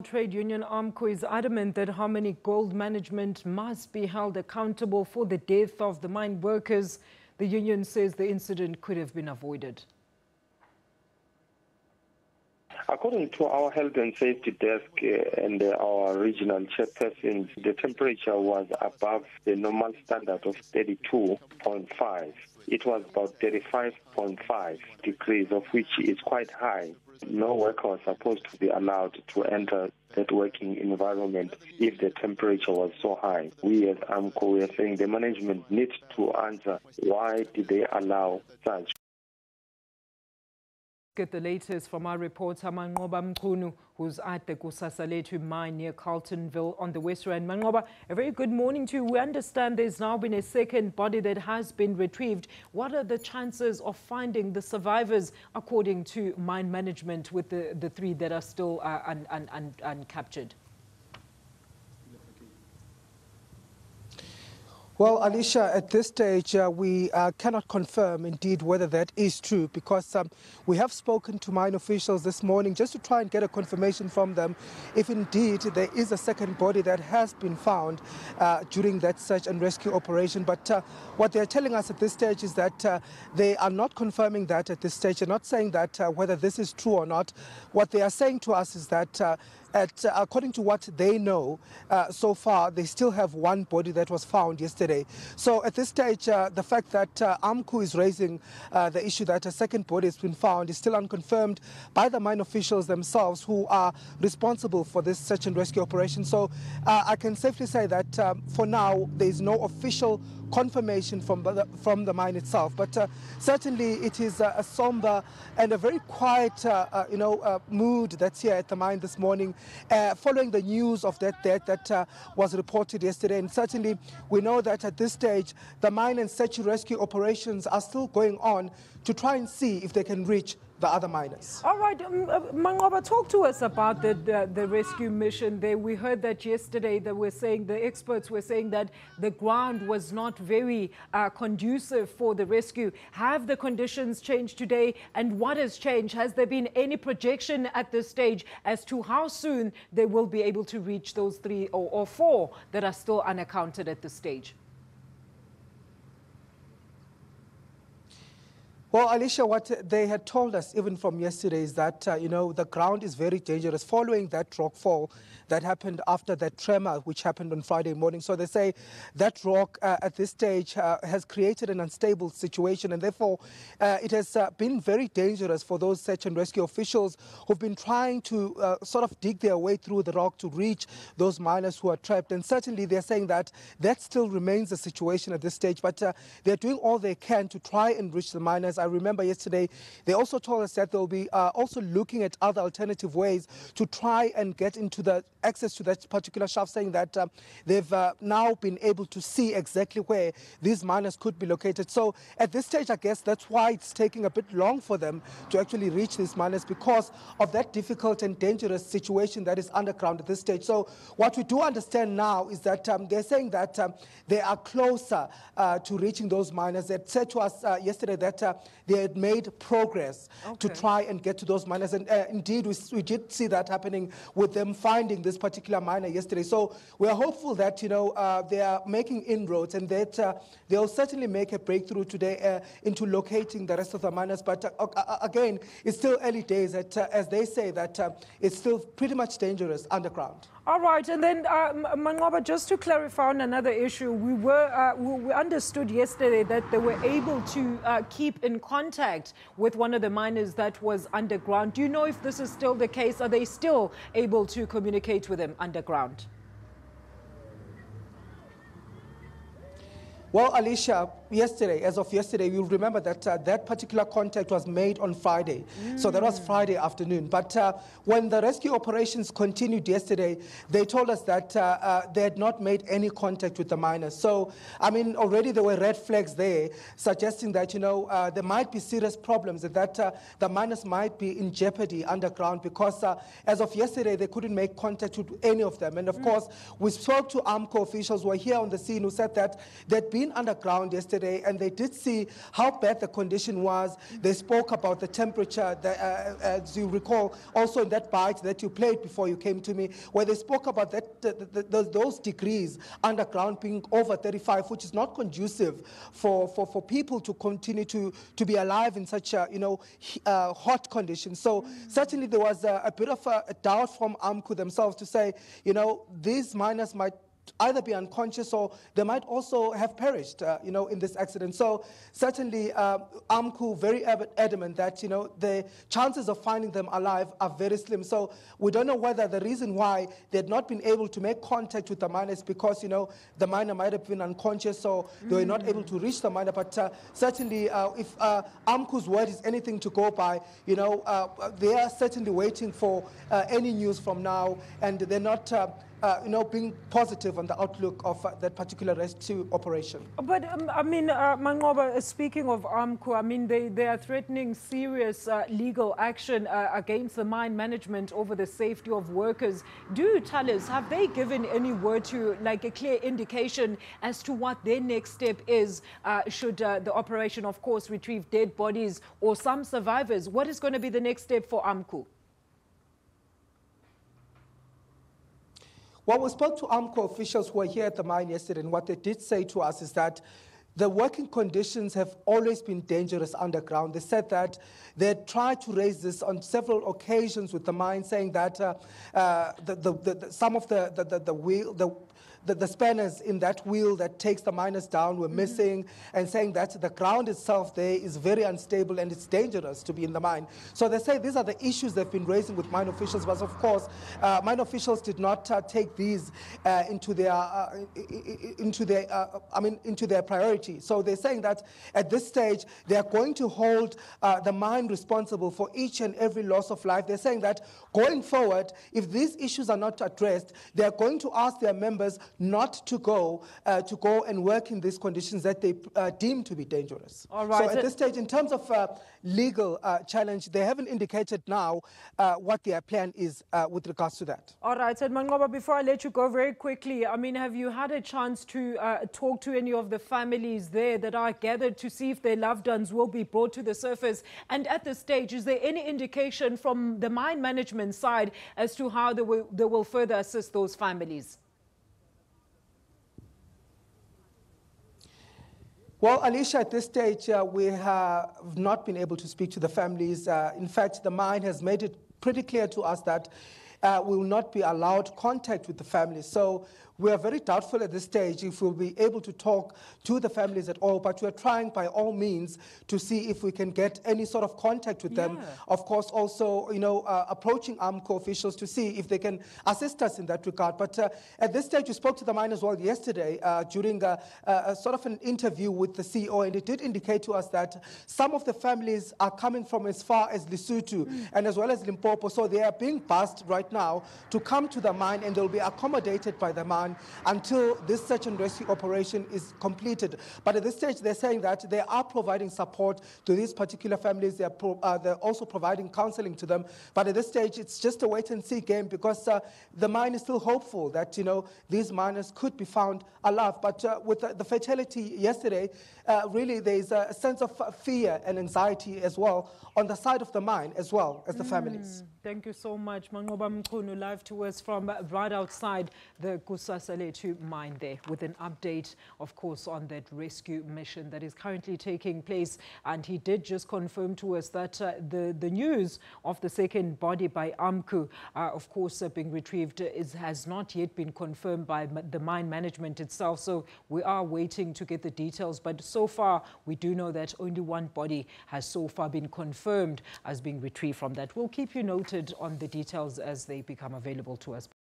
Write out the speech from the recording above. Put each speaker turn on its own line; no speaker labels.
Trade union AMCO is adamant that Harmony Gold management must be held accountable for the death of the mine workers. The union says the incident could have been avoided.
According to our health and safety desk and our regional chairpersons, the temperature was above the normal standard of 32.5. It was about 35.5 degrees, of which is quite high. No worker was supposed to be allowed to enter that working environment if the temperature was so high. We at AMCO, we are saying the management needs to answer why did they allow such.
Get the latest from our reporter Manqoba Mchunu, who's at the Kusasalethu mine near Carletonville on the West Rand. Manqoba, a very good morning to you. We understand there's now been a second body that has been retrieved. What are the chances of finding the survivors, according to mine management, with the three that are still uncaptured?
Well, Alicia, at this stage, we cannot confirm indeed whether that is true, because we have spoken to mine officials this morning just to try and get a confirmation from them if indeed there is a second body that has been found during that search and rescue operation. But what they're telling us at this stage is that they are not confirming that at this stage. They're not saying that whether this is true or not. What they are saying to us is that according to what they know, so far, they still have one body that was found yesterday. So at this stage, the fact that AMCO is raising the issue that a second body has been found is still unconfirmed by the mine officials themselves who are responsible for this search and rescue operation. So I can safely say that for now, there is no official confirmation from the mine itself. But certainly it is a somber and a very quiet mood that's here at the mine this morning following the news of that death that was reported yesterday. And certainly we know that at this stage the mine and search and rescue operations are still going on to try and see if they can reach the other miners.
All right, Manqoba, talk to us about the rescue mission there. We heard that yesterday that the experts were saying that the ground was not very conducive for the rescue. Have the conditions changed today, and what has changed? Has there been any projection at this stage as to how soon they will be able to reach those three or four that are still unaccounted at this stage?
Well, Alicia, what they had told us even from yesterday is that, the ground is very dangerous following that rock fall that happened after that tremor which happened on Friday morning. So they say that rock at this stage has created an unstable situation, and therefore it has been very dangerous for those search and rescue officials who've been trying to sort of dig their way through the rock to reach those miners who are trapped. And certainly they're saying that that still remains the situation at this stage, but they're doing all they can to try and reach the miners. I remember yesterday they also told us that they'll be also looking at other alternative ways to try and get into the access to that particular shaft, saying that they've now been able to see exactly where these miners could be located. So at this stage, I guess that's why it's taking a bit long for them to actually reach these miners, because of that difficult and dangerous situation that is underground at this stage. So what we do understand now is that they're saying that they are closer to reaching those miners. They said to us yesterday that they had made progress to try and get to those miners. And indeed, we did see that happening with them finding this particular miner yesterday. So we are hopeful that, they are making inroads and that they'll certainly make a breakthrough today into locating the rest of the miners. But again, it's still early days, as they say, that it's still pretty much dangerous underground.
All right, and then Manqoba, just to clarify on another issue, we understood yesterday that they were able to keep in contact with one of the miners that was underground. Do you know if this is still the case? Are they still able to communicate with them underground?
Well, Alicia, as of yesterday, you'll remember that that particular contact was made on Friday. So that was Friday afternoon. But when the rescue operations continued yesterday, they told us that they had not made any contact with the miners. So, I mean, already there were red flags there suggesting that, there might be serious problems, and that the miners might be in jeopardy underground, because as of yesterday, they couldn't make contact with any of them. And of course, we spoke to AMCO officials who were here on the scene who said that they'd been underground yesterday yesterday, and they did see how bad the condition was. They spoke about the temperature, as you recall, also in that bite that you played before you came to me, where they spoke about that those degrees underground being over 35, which is not conducive for people to continue to be alive in such hot conditions. So certainly there was a bit of a doubt from AMCU themselves to say, these miners might either be unconscious or they might also have perished, in this accident. So certainly AMCU very adamant that, the chances of finding them alive are very slim. So we don't know whether the reason why they had not been able to make contact with the miner is because, the miner might have been unconscious or they were not able to reach the miner. But certainly if AMCU's word is anything to go by, they are certainly waiting for any news from now, and they're not being positive on the outlook of that particular rescue operation.
But, Manqoba, speaking of AMCU, they are threatening serious legal action against the mine management over the safety of workers. Do you tell us, have they given any word to, like, a clear indication as to what their next step is should the operation, of course, retrieve dead bodies or some survivors? What is going to be the next step for AMCU?
Well, we spoke to AMCU officials who were here at the mine yesterday, and what they did say to us is that the working conditions have always been dangerous underground. They said that they had tried to raise this on several occasions with the mine, saying that some of the spanners in that wheel that takes the miners down were missing, and saying that the ground itself there is very unstable and it's dangerous to be in the mine. So they say these are the issues they've been raising with mine officials, but of course mine officials did not take these into their priority. So they're saying that at this stage they are going to hold the mine responsible for each and every loss of life. They're saying that going forward, if these issues are not addressed, they are going to ask their members not to go and work in these conditions that they deem to be dangerous.
All right.
So at this stage, in terms of legal challenge, they haven't indicated now what their plan is with regards to that.
All right, and Manqoba, before I let you go very quickly, have you had a chance to talk to any of the families there that are gathered to see if their loved ones will be brought to the surface? And at this stage, is there any indication from the mine management side as to how they will further assist those families?
Well, Alicia, at this stage, we have not been able to speak to the families. In fact, the mine has made it pretty clear to us that we will not be allowed contact with the families. So we are very doubtful at this stage if we'll be able to talk to the families at all, but we're trying by all means to see if we can get any sort of contact with them. Of course, also, approaching AMCU officials to see if they can assist us in that regard. But at this stage, we spoke to the mine as well yesterday during a sort of an interview with the CEO, and it did indicate to us that some of the families are coming from as far as Lesotho and as well as Limpopo, so they are being bussed right now to come to the mine, and they'll be accommodated by the mine until this search and rescue operation is completed. But at this stage, they're saying that they are providing support to these particular families. They're also providing counseling to them. But at this stage, it's just a wait-and-see game, because the mine is still hopeful that, these miners could be found alive. But with the fatality yesterday, really there's a sense of fear and anxiety as well on the side of the mine as well as the families.
Thank you so much. Manqoba Mchunu, live to us from right outside the Kusasalethu mine there, with an update, of course, on that rescue mission that is currently taking place. And he did just confirm to us that the news of the second body by AMCU, of course, being retrieved has not yet been confirmed by the mine management itself. So we are waiting to get the details. But so far, we do know that only one body has so far been confirmed as being retrieved from that. We'll keep you noted on the details as they become available to us.